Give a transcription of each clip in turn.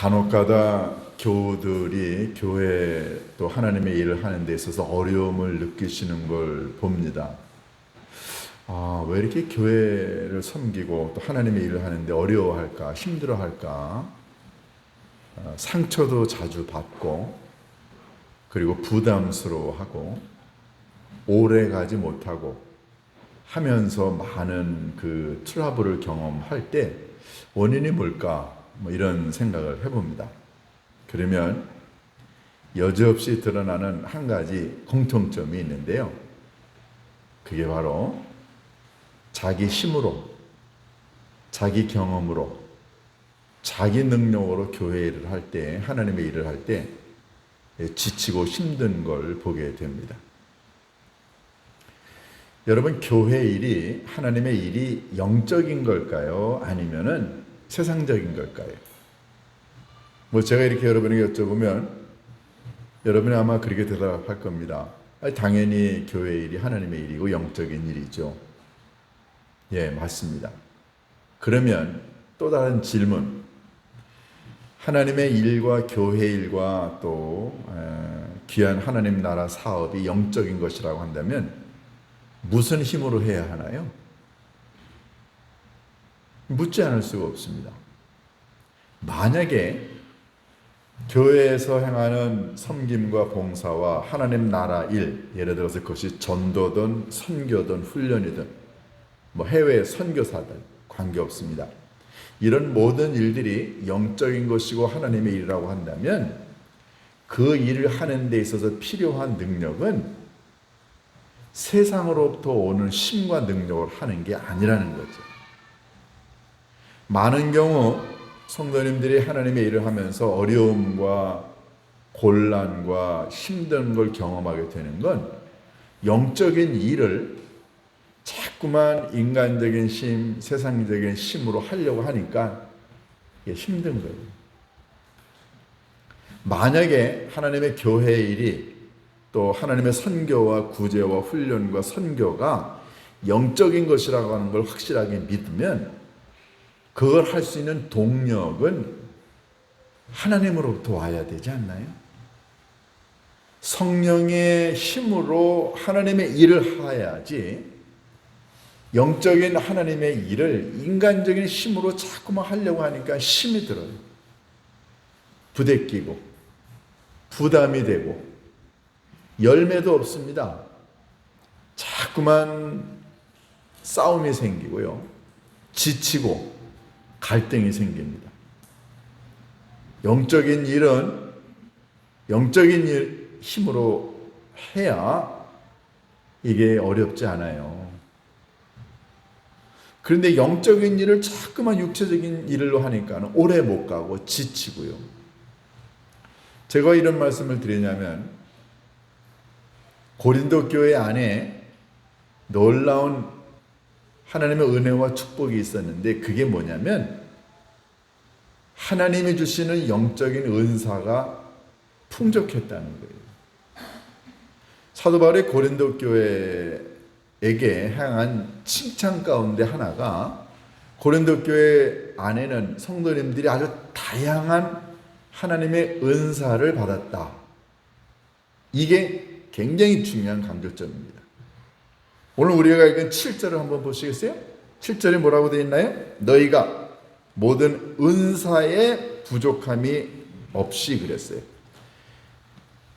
간혹가다 교우들이 교회 또 하나님의 일을 하는 데 있어서 어려움을 느끼시는 걸 봅니다. 왜 이렇게 교회를 섬기고 또 하나님의 일을 하는데 어려워할까, 힘들어할까? 상처도 자주 받고, 그리고 부담스러워하고, 오래 가지 못하고 하면서 많은 그 트러블을 경험할 때 원인이 뭘까? 이런 생각을 해봅니다. 그러면 여지없이 드러나는 한 가지 공통점이 있는데요. 그게 바로 자기 힘으로, 자기 경험으로, 자기 능력으로 교회 일을 할 때, 하나님의 일을 할 때 지치고 힘든 걸 보게 됩니다. 여러분, 교회 일이, 하나님의 일이 영적인 걸까요? 아니면은 세상적인 걸까요? 제가 이렇게 여러분에게 여쭤보면 여러분이 아마 그렇게 대답할 겁니다. 당연히 교회 일이 하나님의 일이고 영적인 일이죠. 예, 맞습니다. 그러면 또 다른 질문. 하나님의 일과 교회 일과 또 귀한 하나님 나라 사업이 영적인 것이라고 한다면 무슨 힘으로 해야 하나요? 묻지 않을 수가 없습니다. 만약에 교회에서 행하는 섬김과 봉사와 하나님 나라 일, 예를 들어서 그것이 전도든 선교든 훈련이든 해외 선교사든 관계없습니다. 이런 모든 일들이 영적인 것이고 하나님의 일이라고 한다면 그 일을 하는 데 있어서 필요한 능력은 세상으로부터 오는 힘과 능력을 하는 게 아니라는 거죠. 많은 경우 성도님들이 하나님의 일을 하면서 어려움과 곤란과 힘든 걸 경험하게 되는 건 영적인 일을 자꾸만 인간적인 힘, 세상적인 힘으로 하려고 하니까 이게 힘든 거예요. 만약에 하나님의 교회 일이 또 하나님의 선교와 구제와 훈련과 선교가 영적인 것이라고 하는 걸 확실하게 믿으면 그걸 할 수 있는 동력은 하나님으로부터 와야 되지 않나요? 성령의 힘으로 하나님의 일을 해야지 영적인 하나님의 일을 인간적인 힘으로 자꾸만 하려고 하니까 힘이 들어요. 부대끼고 부담이 되고 열매도 없습니다. 자꾸만 싸움이 생기고요. 지치고 갈등이 생깁니다. 영적인 일은 영적인 일 힘으로 해야 이게 어렵지 않아요. 그런데 영적인 일을 자꾸만 육체적인 일로 하니까 오래 못 가고 지치고요. 제가 이런 말씀을 드리냐면 고린도 교회 안에 놀라운 하나님의 은혜와 축복이 있었는데 그게 뭐냐면 하나님이 주시는 영적인 은사가 풍족했다는 거예요. 사도 바울이 고린도 교회에게 향한 칭찬 가운데 하나가 고린도 교회 안에는 성도님들이 아주 다양한 하나님의 은사를 받았다. 이게 굉장히 중요한 강조점입니다. 오늘 우리가 읽은 7절을 한번 보시겠어요? 7절에 뭐라고 되어 있나요? 너희가 모든 은사의 부족함이 없이 그랬어요.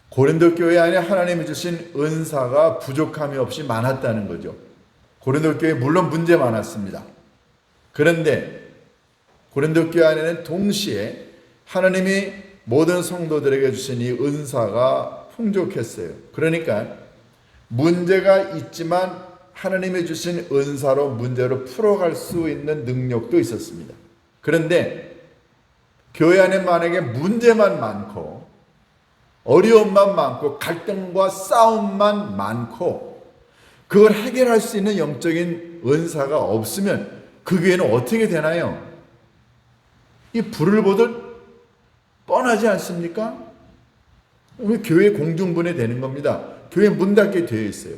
고린도 교회 안에 하나님이 주신 은사가 부족함이 없이 많았다는 거죠. 고린도 교회 물론 문제 많았습니다. 그런데 고린도 교회 안에는 동시에 하나님이 모든 성도들에게 주신 이 은사가 풍족했어요. 그러니까 문제가 있지만 하나님이 주신 은사로 문제를 풀어갈 수 있는 능력도 있었습니다. 그런데 교회 안에 만약에 문제만 많고 어려움만 많고 갈등과 싸움만 많고 그걸 해결할 수 있는 영적인 은사가 없으면 그 교회는 어떻게 되나요? 이 불을 보듯 뻔하지 않습니까? 교회 공중분해 되는 겁니다. 교회 문 닫게 되어 있어요.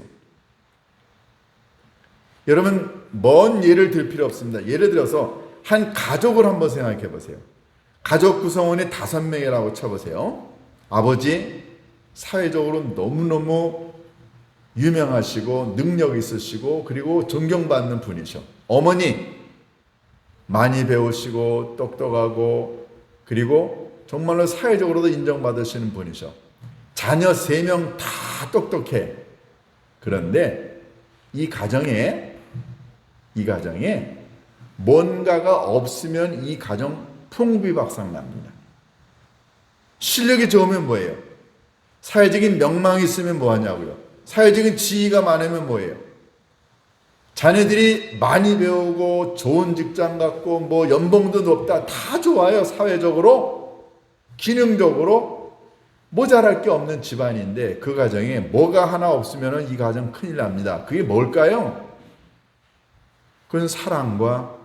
여러분, 먼 예를 들 필요 없습니다. 예를 들어서 한 가족을 한번 생각해 보세요. 가족 구성원이 5명이라고 쳐보세요. 아버지 사회적으로 너무너무 유명하시고 능력 있으시고 그리고 존경받는 분이셔. 어머니 많이 배우시고 똑똑하고 그리고 정말로 사회적으로도 인정받으시는 분이셔. 자녀 3명 다 똑똑해. 그런데 이 가정에 뭔가가 없으면 이 가정 풍비박산납니다. 실력이 좋으면 뭐예요? 사회적인 명망이 있으면 뭐하냐고요? 사회적인 지위가 많으면 뭐예요? 자녀들이 많이 배우고 좋은 직장 갖고 뭐 연봉도 높다. 다 좋아요. 사회적으로 기능적으로 모자랄 게 없는 집안인데 그 가정에 뭐가 하나 없으면 이 가정 큰일 납니다. 그게 뭘까요? 그건 사랑과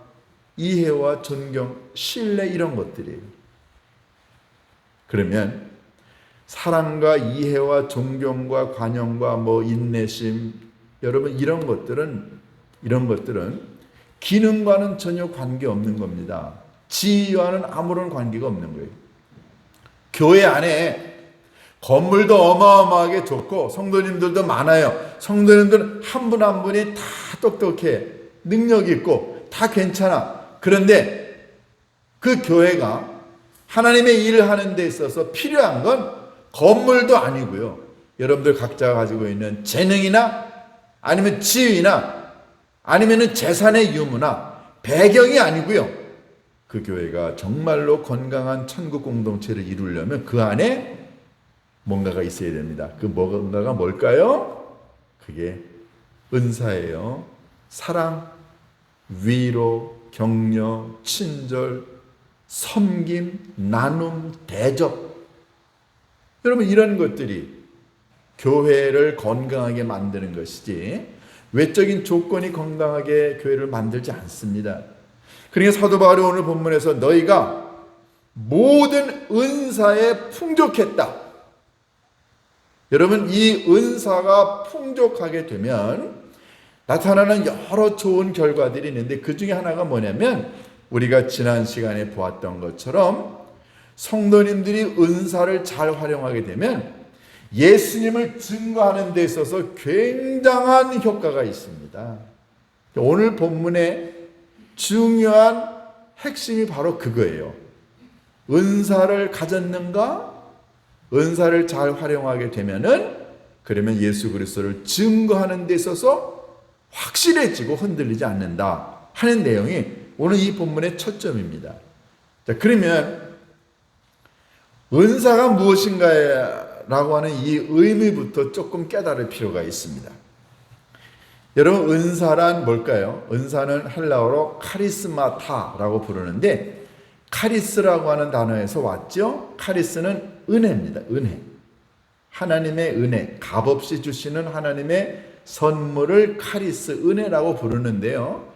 이해와 존경, 신뢰 이런 것들이에요. 그러면 사랑과 이해와 존경과 관용과 뭐 인내심 여러분 이런 것들은 기능과는 전혀 관계없는 겁니다. 지위와는 아무런 관계가 없는 거예요. 교회 안에 건물도 어마어마하게 좋고 성도님들도 많아요. 성도님들 한 분 한 분이 다 똑똑해. 능력이 있고 다 괜찮아. 그런데 그 교회가 하나님의 일을 하는 데 있어서 필요한 건 건물도 아니고요. 여러분들 각자가 가지고 있는 재능이나 아니면 지위나 아니면 재산의 유무나 배경이 아니고요. 그 교회가 정말로 건강한 천국 공동체를 이루려면 그 안에 뭔가가 있어야 됩니다. 그 뭔가가 뭘까요? 그게 은사예요. 사랑, 위로, 격려, 친절, 섬김, 나눔, 대접. 여러분 이런 것들이 교회를 건강하게 만드는 것이지 외적인 조건이 건강하게 교회를 만들지 않습니다. 그러니까 사도 바울이 오늘 본문에서 너희가 모든 은사에 풍족했다. 여러분 이 은사가 풍족하게 되면 나타나는 여러 좋은 결과들이 있는데 그 중에 하나가 뭐냐면 우리가 지난 시간에 보았던 것처럼 성도님들이 은사를 잘 활용하게 되면 예수님을 증거하는 데 있어서 굉장한 효과가 있습니다. 오늘 본문의 중요한 핵심이 바로 그거예요. 은사를 가졌는가? 은사를 잘 활용하게 되면은 그러면 예수 그리스도를 증거하는 데 있어서 확실해지고 흔들리지 않는다 하는 내용이 오늘 이 본문의 초점입니다. 자, 그러면 은사가 무엇인가라고 하는 이 의미부터 조금 깨달을 필요가 있습니다. 여러분 은사란 뭘까요? 은사는 헬라어로 카리스마타라고 부르는데 카리스라고 하는 단어에서 왔죠. 카리스는 은혜입니다. 은혜. 하나님의 은혜, 값없이 주시는 하나님의 선물을 카리스, 은혜라고 부르는데요.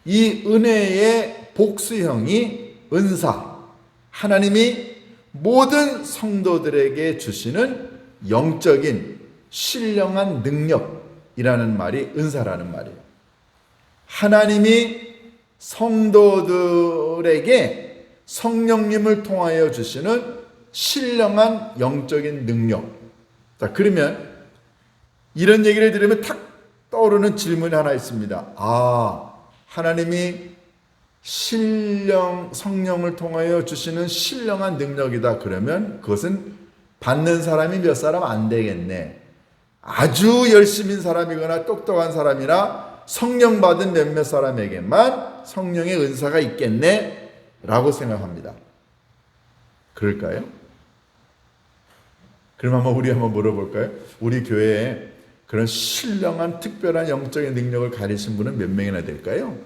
이 은혜의 복수형이 은사, 하나님이 모든 성도들에게 주시는 영적인 신령한 능력이라는 말이 은사라는 말이에요. 하나님이 성도들에게 성령님을 통하여 주시는 신령한 영적인 능력. 자, 그러면 이런 얘기를 들으면 탁 떠오르는 질문이 하나 있습니다. 하나님이 성령을 통하여 주시는 신령한 능력이다. 그러면 그것은 받는 사람이 몇 사람 안 되겠네. 아주 열심인 사람이거나 똑똑한 사람이나 성령 받은 몇몇 사람에게만 성령의 은사가 있겠네 라고 생각합니다. 그럴까요? 그럼 우리 한번 물어볼까요? 우리 교회에 그런 신령한 특별한 영적인 능력을 가리신 분은 몇 명이나 될까요?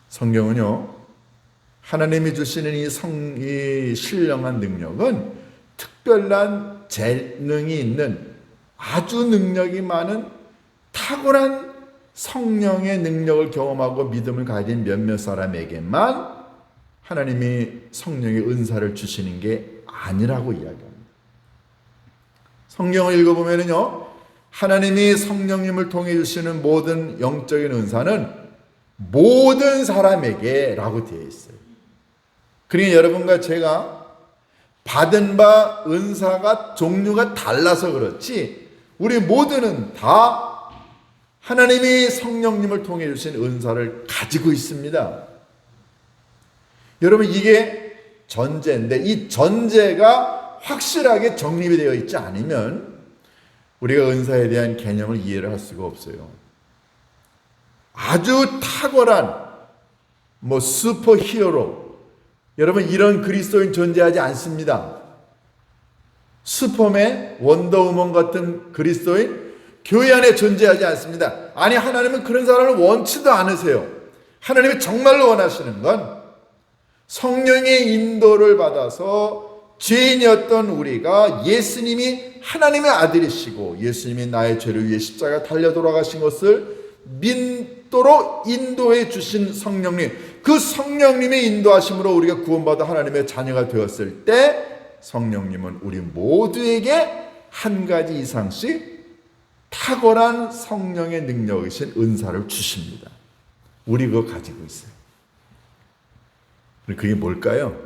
성경은요, 하나님이 주시는 이 신령한 능력은 특별한 재능이 있는 아주 능력이 많은 탁월한 성령의 능력을 경험하고 믿음을 가진 몇몇 사람에게만 하나님이 성령의 은사를 주시는 게 아니라고 이야기합니다. 성경을 읽어보면요, 하나님이 성령님을 통해 주시는 모든 영적인 은사는 모든 사람에게 라고 되어 있어요. 그러니까 여러분과 제가 받은 바 은사가 종류가 달라서 그렇지 우리 모두는 다 하나님이 성령님을 통해 주신 은사를 가지고 있습니다. 여러분, 이게 전제인데 이 전제가 확실하게 정립이 되어 있지 않으면 우리가 은사에 대한 개념을 이해를 할 수가 없어요. 아주 탁월한 슈퍼히어로, 여러분, 이런 그리스도인 존재하지 않습니다. 슈퍼맨, 원더우먼 같은 그리스도인 교회 안에 존재하지 않습니다. 아니, 하나님은 그런 사람을 원치도 않으세요. 하나님이 정말로 원하시는 건 성령의 인도를 받아서 죄인이었던 우리가 예수님이 하나님의 아들이시고 예수님이 나의 죄를 위해 십자가 달려 돌아가신 것을 믿도록 인도해 주신 성령님, 그 성령님의 인도하심으로 우리가 구원받아 하나님의 자녀가 되었을 때 성령님은 우리 모두에게 한 가지 이상씩 탁월한 성령의 능력이신 은사를 주십니다. 우리 그거 가지고 있어요. 그게 뭘까요?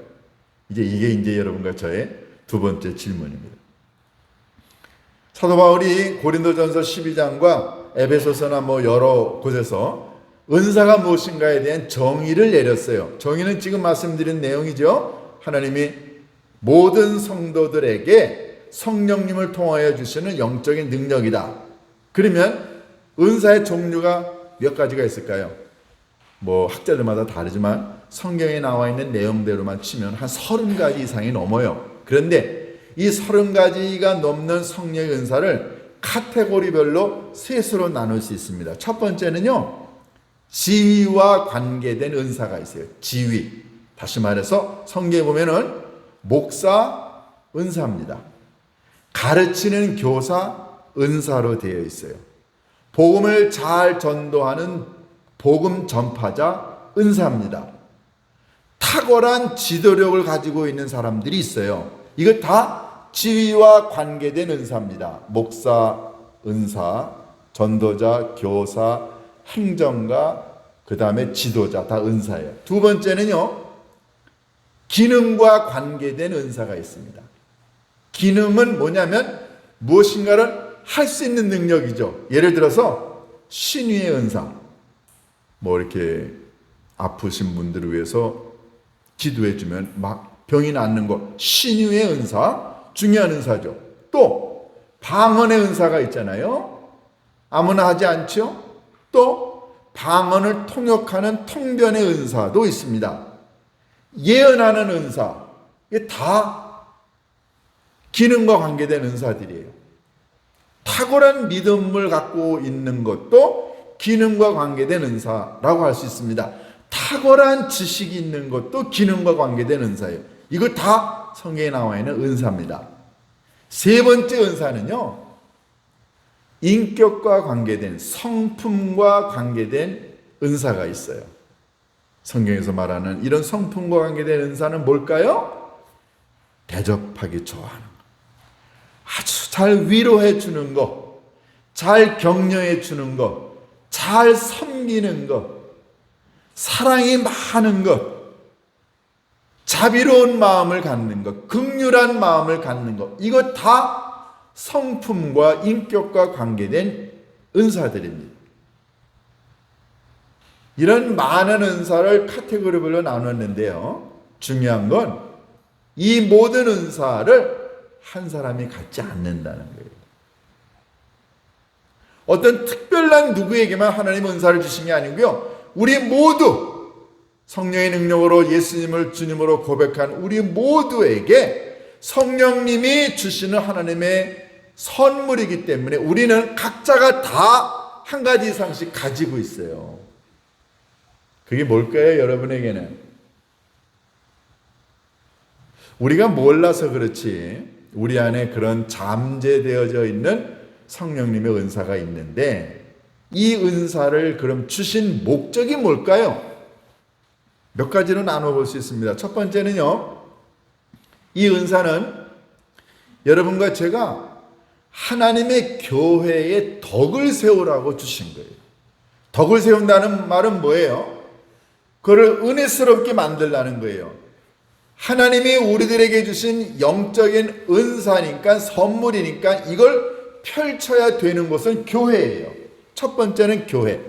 이게 여러분과 저의 두 번째 질문입니다. 사도 바울이 고린도전서 12장과 에베소서나 여러 곳에서 은사가 무엇인가에 대한 정의를 내렸어요. 정의는 지금 말씀드린 내용이죠. 하나님이 모든 성도들에게 성령님을 통하여 주시는 영적인 능력이다. 그러면 은사의 종류가 몇 가지가 있을까요? 학자들마다 다르지만 성경에 나와 있는 내용대로만 치면 한 30가지 이상이 넘어요. 그런데 이 30가지가 넘는 성령의 은사를 카테고리별로 셋으로 나눌 수 있습니다. 첫 번째는요, 지위와 관계된 은사가 있어요. 지위. 다시 말해서 성경에 보면은 목사 은사입니다. 가르치는 교사 은사로 되어 있어요. 복음을 잘 전도하는 복음 전파자 은사입니다. 탁월한 지도력을 가지고 있는 사람들이 있어요. 이거 다 지위와 관계된 은사입니다. 목사 은사, 전도자, 교사, 행정가, 그 다음에 지도자, 다 은사예요. 두 번째는요, 기능과 관계된 은사가 있습니다. 기능은 뭐냐면 무엇인가를 할 수 있는 능력이죠. 예를 들어서 신유의 은사, 이렇게 아프신 분들을 위해서 기도해 주면 막 병이 낫는 거, 신유의 은사, 중요한 은사죠. 또 방언의 은사가 있잖아요. 아무나 하지 않죠. 또 방언을 통역하는 통변의 은사도 있습니다. 예언하는 은사, 이게 다 기능과 관계된 은사들이에요. 탁월한 믿음을 갖고 있는 것도 기능과 관계된 은사라고 할 수 있습니다. 탁월한 지식이 있는 것도 기능과 관계된 은사예요. 이거 다 성경에 나와 있는 은사입니다. 세 번째 은사는요, 인격과 관계된, 성품과 관계된 은사가 있어요. 성경에서 말하는 이런 성품과 관계된 은사는 뭘까요? 대접하기 좋아하는 것, 아주 잘 위로해 주는 것, 잘 격려해 주는 것, 잘 섬기는 것, 사랑이 많은 것, 자비로운 마음을 갖는 것, 긍휼한 마음을 갖는 것, 이거 다 성품과 인격과 관계된 은사들입니다. 이런 많은 은사를 카테고리별로 나눴는데요, 중요한 건 이 모든 은사를 한 사람이 갖지 않는다는 거예요. 어떤 특별한 누구에게만 하나님 은사를 주신 게 아니고요, 우리 모두 성령의 능력으로 예수님을 주님으로 고백한 우리 모두에게 성령님이 주시는 하나님의 선물이기 때문에 우리는 각자가 다 한 가지 이상씩 가지고 있어요. 그게 뭘까요, 여러분에게는? 우리가 몰라서 그렇지 우리 안에 그런 잠재되어져 있는 성령님의 은사가 있는데, 이 은사를 그럼 주신 목적이 뭘까요? 몇 가지로 나눠볼 수 있습니다. 첫 번째는요, 이 은사는 여러분과 제가 하나님의 교회에 덕을 세우라고 주신 거예요. 덕을 세운다는 말은 뭐예요? 그를 은혜스럽게 만들라는 거예요. 하나님이 우리들에게 주신 영적인 은사니까, 선물이니까 이걸 펼쳐야 되는 곳은 교회예요. 첫 번째는 교회.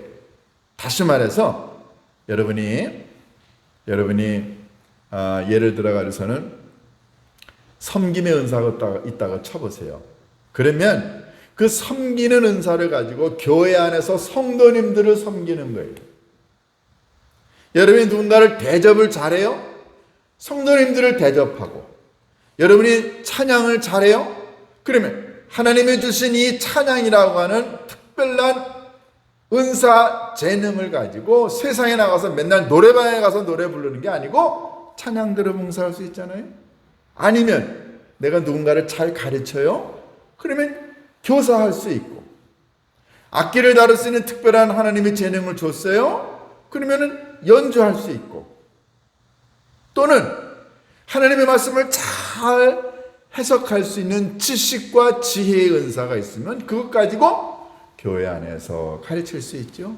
다시 말해서 여러분이 예를 들어 가지고서는 섬김의 은사가 있다고 쳐보세요. 그러면 그 섬기는 은사를 가지고 교회 안에서 성도님들을 섬기는 거예요. 여러분이 누군가를 대접을 잘해요? 성도님들을 대접하고. 여러분이 찬양을 잘해요? 그러면 하나님이 주신 이 찬양이라고 하는 특별한 은사, 재능을 가지고 세상에 나가서 맨날 노래방에 가서 노래 부르는 게 아니고 찬양 들어 봉사할 수 있잖아요. 아니면 내가 누군가를 잘 가르쳐요? 그러면 교사할 수 있고. 악기를 다룰 수 있는 특별한 하나님의 재능을 줬어요? 그러면 연주할 수 있고. 또는 하나님의 말씀을 잘 해석할 수 있는 지식과 지혜의 은사가 있으면 그것 가지고 교회 안에서 가르칠 수 있죠.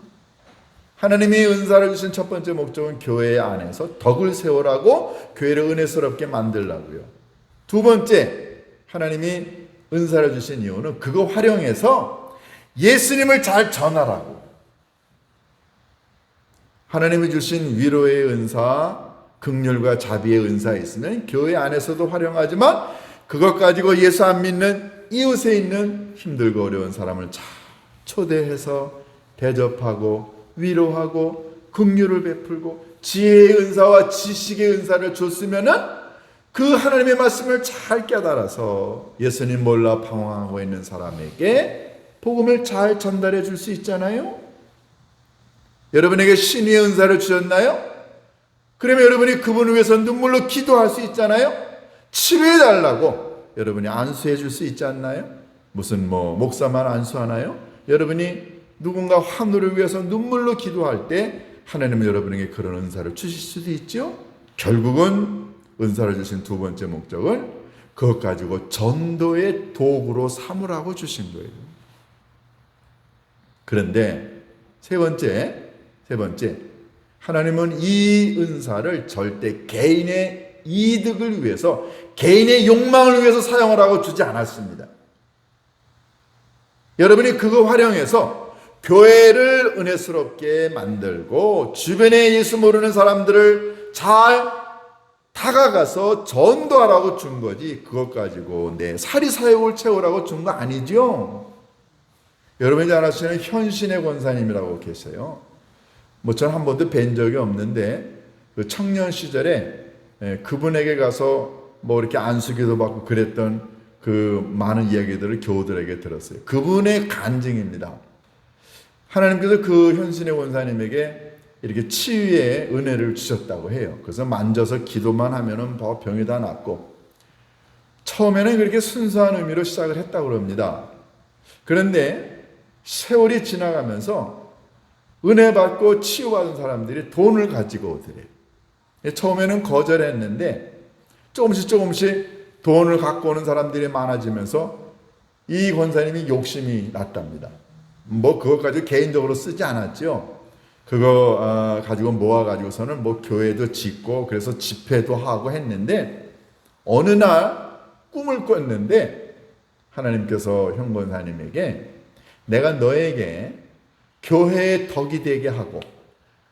하나님이 은사를 주신 첫 번째 목적은 교회 안에서 덕을 세우라고, 교회를 은혜스럽게 만들라고요. 두 번째, 하나님이 은사를 주신 이유는 그거 활용해서 예수님을 잘 전하라고. 하나님이 주신 위로의 은사, 긍휼과 자비의 은사 있으면 교회 안에서도 활용하지만 그것 가지고 예수 안 믿는 이웃에 있는 힘들고 어려운 사람을 잘 초대해서 대접하고 위로하고 긍휼을 베풀고 지혜의 은사와 지식의 은사를 줬으면은 그 하나님의 말씀을 잘 깨달아서 예수님 몰라 방황하고 있는 사람에게 복음을 잘 전달해 줄 수 있잖아요. 여러분에게 신의의 은사를 주셨나요? 그러면 여러분이 그분을 위해서 눈물로 기도할 수 있잖아요. 치료해 달라고 여러분이 안수해 줄 수 있지 않나요? 무슨 목사만 안수하나요? 여러분이 누군가 환우를 위해서 눈물로 기도할 때 하나님은 여러분에게 그런 은사를 주실 수도 있죠. 결국은 은사를 주신 두 번째 목적은 그것 가지고 전도의 도구로 삼으라고 주신 거예요. 그런데 세 번째, 하나님은 이 은사를 절대 개인의 이득을 위해서, 개인의 욕망을 위해서 사용하라고 주지 않았습니다. 여러분이 그거 활용해서 교회를 은혜스럽게 만들고 주변에 예수 모르는 사람들을 잘 다가가서 전도하라고 준 거지, 그것 가지고 내 사리사욕을 채우라고 준 거 아니죠. 여러분이 잘 아시는 현신의 권사님이라고 계세요. 저는 한 번도 뵌 적이 없는데 그 청년 시절에 그분에게 가서 이렇게 안수기도 받고 그랬던 그 많은 이야기들을 교우들에게 들었어요. 그분의 간증입니다. 하나님께서 그 현신의 권사님에게 이렇게 치유의 은혜를 주셨다고 해요. 그래서 만져서 기도만 하면은 병이 다 낫고, 처음에는 그렇게 순수한 의미로 시작을 했다고 합니다. 그런데 세월이 지나가면서 은혜 받고 치유받은 사람들이 돈을 가지고 오더래요. 처음에는 거절했는데 조금씩 돈을 갖고 오는 사람들이 많아지면서 이 권사님이 욕심이 났답니다. 그것 가지고 개인적으로 쓰지 않았죠. 그거 가지고 모아가지고서는 교회도 짓고 그래서 집회도 하고 했는데, 어느 날 꿈을 꿨는데 하나님께서 현 권사님에게 내가 너에게 교회의 덕이 되게 하고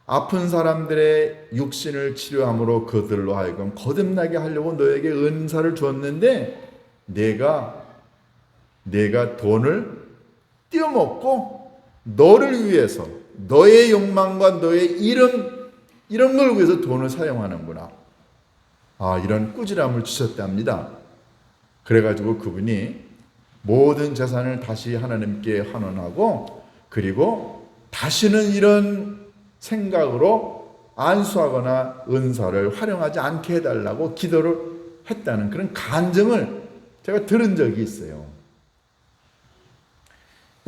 아픈 사람들의 육신을 치료함으로 그들로 하여금 거듭나게 하려고 너에게 은사를 줬는데 내가 돈을 띄어먹고 너를 위해서, 너의 욕망과 너의 이런 걸 위해서 돈을 사용하는구나. 이런 꾸지람을 주셨답니다. 그래가지고 그분이 모든 재산을 다시 하나님께 환원하고, 그리고 다시는 이런 생각으로 안수하거나 은사를 활용하지 않게 해달라고 기도를 했다는 그런 간증을 제가 들은 적이 있어요.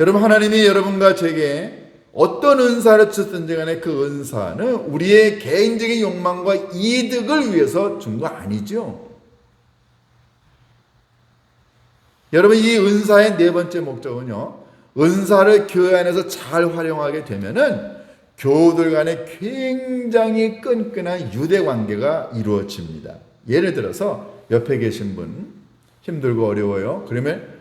여러분, 하나님이 여러분과 제게 어떤 은사를 주셨든지 간에 그 은사는 우리의 개인적인 욕망과 이득을 위해서 준 거 아니죠. 여러분, 이 은사의 네 번째 목적은요, 은사를 교회 안에서 잘 활용하게 되면은 교우들 간에 굉장히 끈끈한 유대 관계가 이루어집니다. 예를 들어서 옆에 계신 분 힘들고 어려워요. 그러면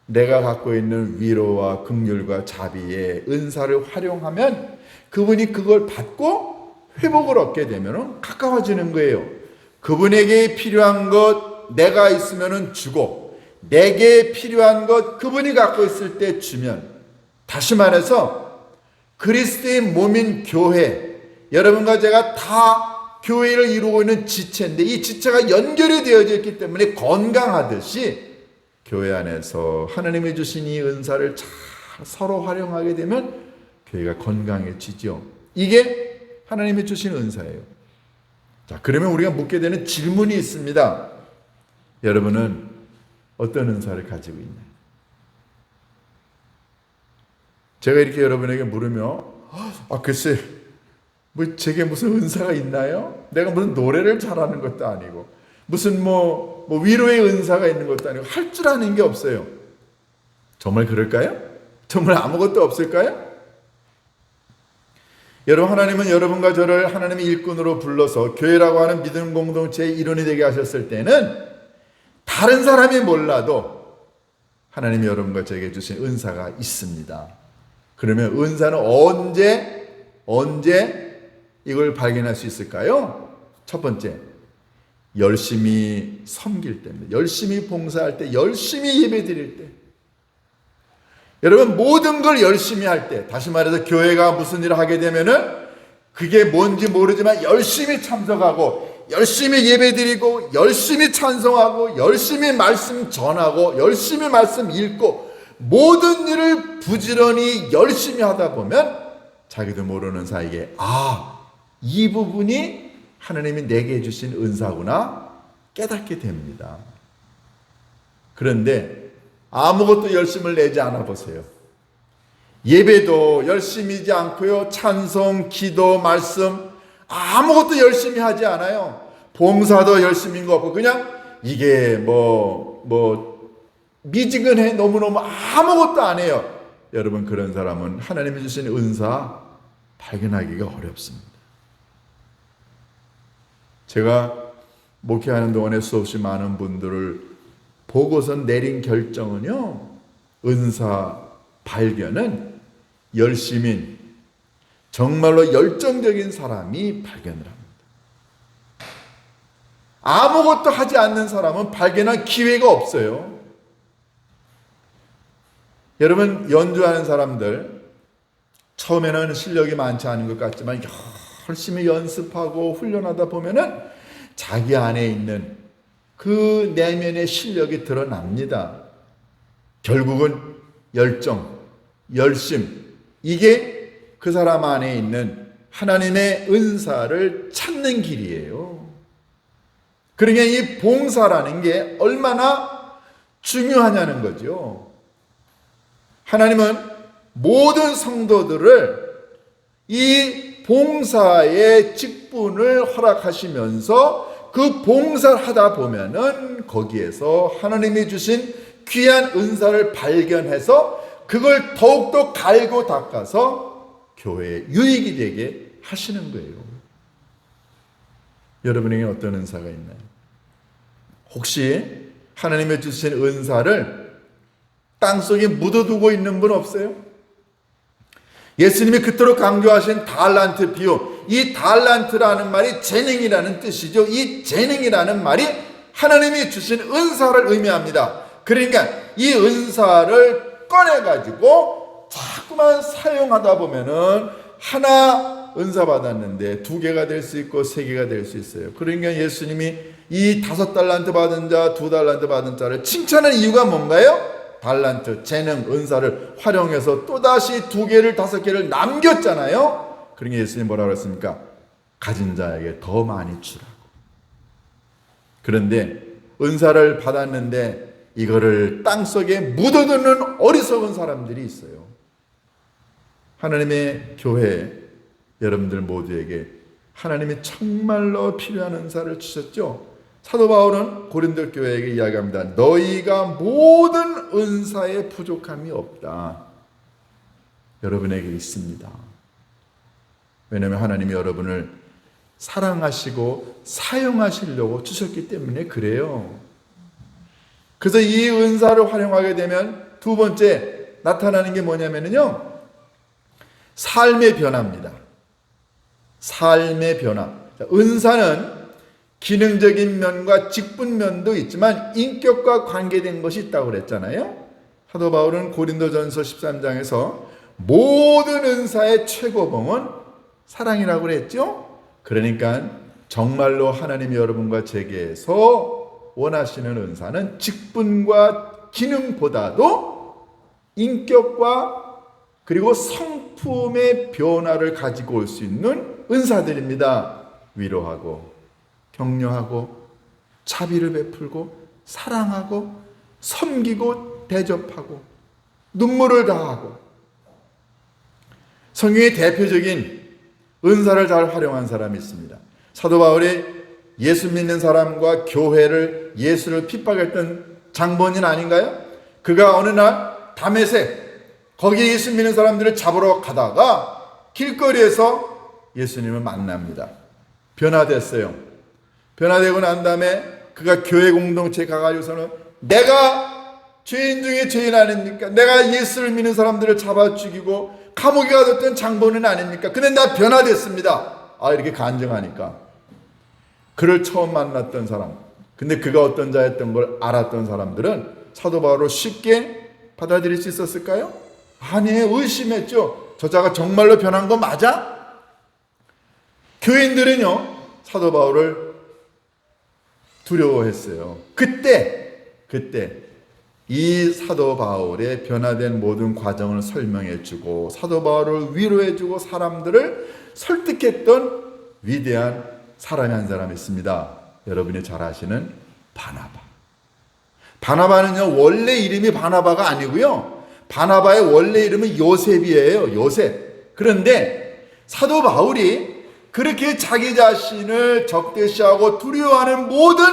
내가 갖고 있는 위로와 긍휼과 자비의 은사를 활용하면 그분이 그걸 받고 회복을 얻게 되면 가까워지는 거예요. 그분에게 필요한 것 내가 있으면 주고 내게 필요한 것 그분이 갖고 있을 때 주면, 다시 말해서 그리스도의 몸인 교회, 여러분과 제가 다 교회를 이루고 있는 지체인데 이 지체가 연결이 되어져 있기 때문에 건강하듯이 교회 안에서 하나님이 주신 이 은사를 잘 서로 활용하게 되면 교회가 건강해지죠. 이게 하나님이 주신 은사예요. 자, 그러면 우리가 묻게 되는 질문이 있습니다. 여러분은 어떤 은사를 가지고 있나요? 제가 이렇게 여러분에게 물으며 글쎄 뭐 제게 무슨 은사가 있나요? 내가 무슨 노래를 잘하는 것도 아니고 무슨 뭐 위로의 은사가 있는 것도 아니고 할 줄 아는 게 없어요. 정말 그럴까요? 정말 아무것도 없을까요? 여러분, 하나님은 여러분과 저를 하나님의 일꾼으로 불러서 교회라고 하는 믿음 공동체의 일원이 되게 하셨을 때는 다른 사람이 몰라도 하나님이 여러분과 저에게 주신 은사가 있습니다. 그러면 은사는 언제 이걸 발견할 수 있을까요? 첫 번째, 열심히 섬길 때입니다. 열심히 봉사할 때, 열심히 예배 드릴 때. 여러분, 모든 걸 열심히 할 때, 다시 말해서 교회가 무슨 일을 하게 되면은 그게 뭔지 모르지만 열심히 참석하고 열심히 예배 드리고 열심히 찬송하고 열심히 말씀 전하고 열심히 말씀 읽고 모든 일을 부지런히 열심히 하다 보면 자기도 모르는 사이에 이 부분이 하나님이 내게 주신 은사구나 깨닫게 됩니다. 그런데 아무것도 열심을 내지 않아 보세요. 예배도 열심히 하지 않고요. 찬송, 기도, 말씀 아무것도 열심히 하지 않아요. 봉사도 열심인 거 없고 그냥 이게 미지근해 너무너무 아무것도 안 해요. 여러분, 그런 사람은 하나님이 주신 은사 발견하기가 어렵습니다. 제가 목회하는 동안에 수없이 많은 분들을 보고서 내린 결정은요, 은사 발견은 열심인, 정말로 열정적인 사람이 발견을 합니다. 아무것도 하지 않는 사람은 발견할 기회가 없어요. 여러분, 연주하는 사람들 처음에는 실력이 많지 않은 것 같지만 열심히 연습하고 훈련하다 보면은 자기 안에 있는 그 내면의 실력이 드러납니다. 결국은 열정, 열심, 이게 그 사람 안에 있는 하나님의 은사를 찾는 길이에요. 그러니까 이 봉사라는 게 얼마나 중요하냐는 거죠. 하나님은 모든 성도들을 이 봉사의 직분을 허락하시면서 그 봉사를 하다 보면은 거기에서 하나님이 주신 귀한 은사를 발견해서 그걸 더욱더 갈고 닦아서 교회에 유익이 되게 하시는 거예요. 여러분에게 어떤 은사가 있나요? 혹시 하나님이 주신 은사를 땅속에 묻어두고 있는 분 없어요? 예수님이 그토록 강조하신 달란트 비유, 이 달란트라는 말이 재능이라는 뜻이죠. 이 재능이라는 말이 하나님이 주신 은사를 의미합니다. 그러니까 이 은사를 꺼내가지고 자꾸만 사용하다 보면은 하나 은사 받았는데 2개가 될 수 있고 3개가 될 수 있어요. 그러니까 예수님이 이 5달란트 받은 자, 2달란트 받은 자를 칭찬하는 이유가 뭔가요? 달란트, 재능, 은사를 활용해서 또다시 2개를 5개를 남겼잖아요. 그러니까 예수님 뭐라고 했습니까? 가진 자에게 더 많이 주라고. 그런데 은사를 받았는데 이거를 땅속에 묻어두는 어리석은 사람들이 있어요. 하나님의 교회 여러분들 모두에게 하나님이 정말로 필요한 은사를 주셨죠. 사도 바울은 고린도 교회에게 이야기합니다. 너희가 모든 은사에 부족함이 없다. 여러분에게 있습니다. 왜냐하면 하나님이 여러분을 사랑하시고 사용하시려고 주셨기 때문에 그래요. 그래서 이 은사를 활용하게 되면 두 번째 나타나는 게 뭐냐면요, 삶의 변화입니다. 삶의 변화. 은사는 기능적인 면과 직분 면도 있지만 인격과 관계된 것이 있다고 그랬잖아요. 사도 바울은 고린도전서 13장에서 모든 은사의 최고봉은 사랑이라고 그랬죠. 그러니까 정말로 하나님이 여러분과 제게서 원하시는 은사는 직분과 기능보다도 인격과 그리고 성품의 변화를 가지고 올 수 있는 은사들입니다. 위로하고 격려하고 자비를 베풀고 사랑하고 섬기고 대접하고 눈물을 다하고. 성경의 대표적인 은사를 잘 활용한 사람이 있습니다. 사도 바울이 예수 믿는 사람과 교회를 예수를 핍박했던 장본인 아닌가요? 그가 어느 날 다메섹 거기에 예수 믿는 사람들을 잡으러 가다가 길거리에서 예수님을 만납니다. 변화됐어요. 변화되고 난 다음에 그가 교회 공동체에 가가지고서는 내가 죄인 중에 죄인 아닙니까? 내가 예수를 믿는 사람들을 잡아 죽이고 감옥에 가뒀던 장본인 아닙니까? 근데 나 변화됐습니다. 이렇게 간증하니까 그를 처음 만났던 사람, 근데 그가 어떤 자였던 걸 알았던 사람들은 사도 바울을 쉽게 받아들일 수 있었을까요? 아니에요. 의심했죠. 저자가 정말로 변한 거 맞아? 교인들은요, 사도 바울을 두려워했어요. 그때 이 사도 바울의 변화된 모든 과정을 설명해주고 사도 바울을 위로해주고 사람들을 설득했던 위대한 사람이 한 사람이 있습니다. 여러분이 잘 아시는 바나바. 바나바는요, 원래 이름이 바나바가 아니고요, 바나바의 원래 이름은 요셉이에요. 요셉. 그런데 사도 바울이 그렇게 자기 자신을 적대시하고 두려워하는 모든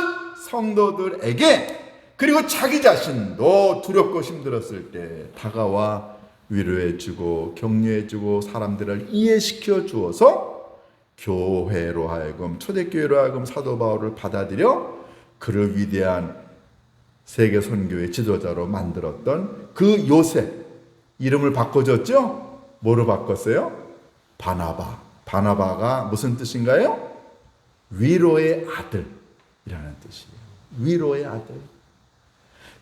성도들에게, 그리고 자기 자신도 두렵고 힘들었을 때 다가와 위로해주고 격려해주고 사람들을 이해시켜 주어서 교회로 하여금, 초대교회로 하여금 사도 바울을 받아들여 그를 위대한 세계 선교의 지도자로 만들었던 그 요셉, 이름을 바꿔줬죠? 뭐로 바꿨어요? 바나바. 바나바가 무슨 뜻인가요? 위로의 아들이라는 뜻이에요. 위로의 아들.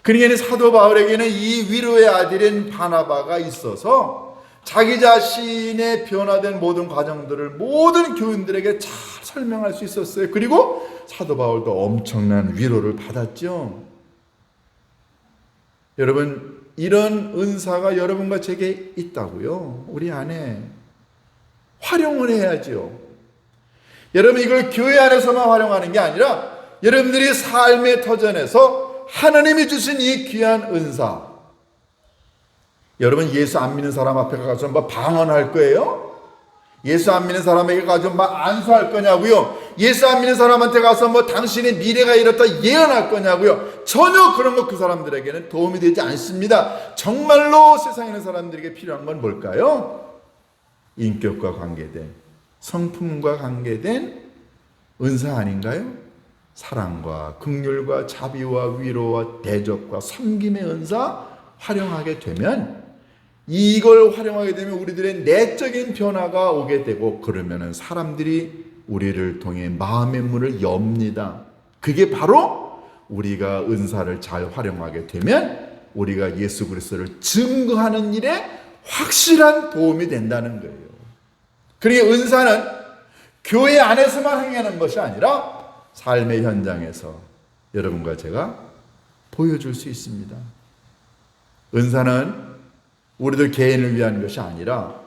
그러니까 사도 바울에게는 이 위로의 아들인 바나바가 있어서 자기 자신의 변화된 모든 과정들을 모든 교인들에게 잘 설명할 수 있었어요. 그리고 사도 바울도 엄청난 위로를 받았죠. 여러분, 이런 은사가 여러분과 제게 있다고요. 우리 안에 활용을 해야죠. 여러분, 이걸 교회 안에서만 활용하는 게 아니라 여러분들이 삶의 터전에서 하나님이 주신 이 귀한 은사, 여러분 예수 안 믿는 사람 앞에 가서 뭐 방언할 거예요? 예수 안 믿는 사람에게 가서 막 안수할 거냐고요? 예수 안 믿는 사람한테 가서 뭐 당신의 미래가 이렇다 예언할 거냐고요? 전혀 그런 거 그 사람들에게는 도움이 되지 않습니다. 정말로 세상에 있는 사람들에게 필요한 건 뭘까요? 인격과 관계된, 성품과 관계된 은사 아닌가요? 사랑과 긍휼과 자비와 위로와 대접과 섬김의 은사 활용하게 되면, 이걸 활용하게 되면 우리들의 내적인 변화가 오게 되고, 그러면은 사람들이 우리를 통해 마음의 문을 엽니다. 그게 바로 우리가 은사를 잘 활용하게 되면 우리가 예수 그리스도를 증거하는 일에 확실한 도움이 된다는 거예요. 그러니까 은사는 교회 안에서만 행하는 것이 아니라 삶의 현장에서 여러분과 제가 보여줄 수 있습니다. 은사는 우리들 개인을 위한 것이 아니라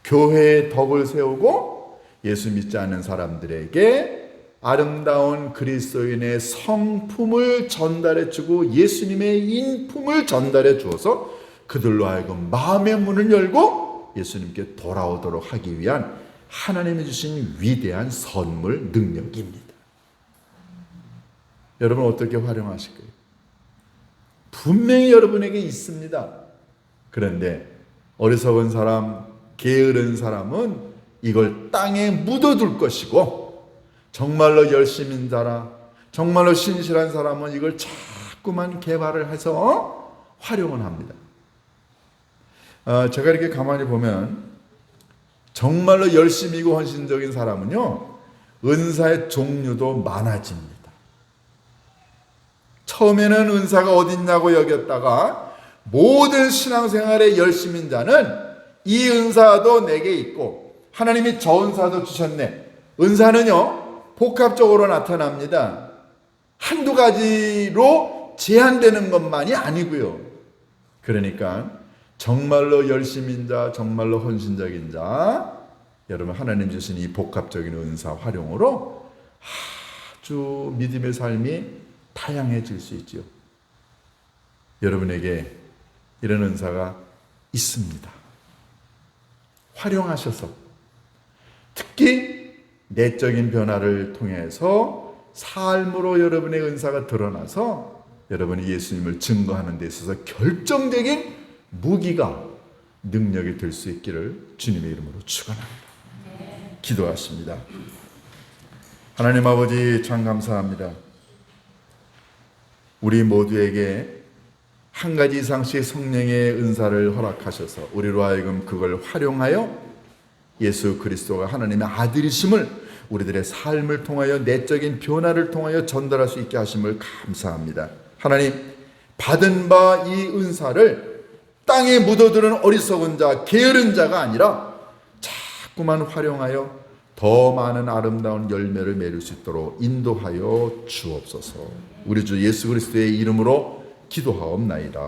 교회의 덕을 세우고 예수 믿지 않는 사람들에게 아름다운 그리스도인의 성품을 전달해 주고 예수님의 인품을 전달해 주어서 그들로 하여금 마음의 문을 열고 예수님께 돌아오도록 하기 위한 하나님이 주신 위대한 선물, 능력입니다. 여러분 어떻게 활용하실 거예요? 분명히 여러분에게 있습니다. 그런데 어리석은 사람, 게으른 사람은 이걸 땅에 묻어둘 것이고, 정말로 열심인 자라, 정말로 신실한 사람은 이걸 자꾸만 개발을 해서 활용을 합니다. 제가 이렇게 가만히 보면 정말로 열심이고 헌신적인 사람은요, 은사의 종류도 많아집니다. 처음에는 은사가 어딨냐고 여겼다가 모든 신앙생활의 열심인 자는 이 은사도 내게 있고 하나님이 저 은사도 주셨네. 은사는요, 복합적으로 나타납니다. 한두 가지로 제한되는 것만이 아니고요. 그러니까 정말로 열심인 자, 정말로 헌신적인 자, 여러분 하나님 주신 이 복합적인 은사 활용으로 아주 믿음의 삶이 다양해질 수 있지요. 여러분에게 이런 은사가 있습니다. 활용하셔서 특히 내적인 변화를 통해서 삶으로 여러분의 은사가 드러나서 여러분이 예수님을 증거하는 데 있어서 결정적인 무기가, 능력이 될 수 있기를 주님의 이름으로 축원합니다. 기도하십니다. 하나님 아버지, 참 감사합니다. 우리 모두에게 한 가지 이상씩 성령의 은사를 허락하셔서 우리로 하여금 그걸 활용하여 예수 그리스도가 하나님의 아들이심을 우리들의 삶을 통하여 내적인 변화를 통하여 전달할 수 있게 하심을 감사합니다. 하나님, 받은 바 이 은사를 땅에 묻어두는 어리석은 자, 게으른 자가 아니라 자꾸만 활용하여 더 많은 아름다운 열매를 맺을 수 있도록 인도하여 주옵소서. 우리 주 예수 그리스도의 이름으로 기도하옵나이다.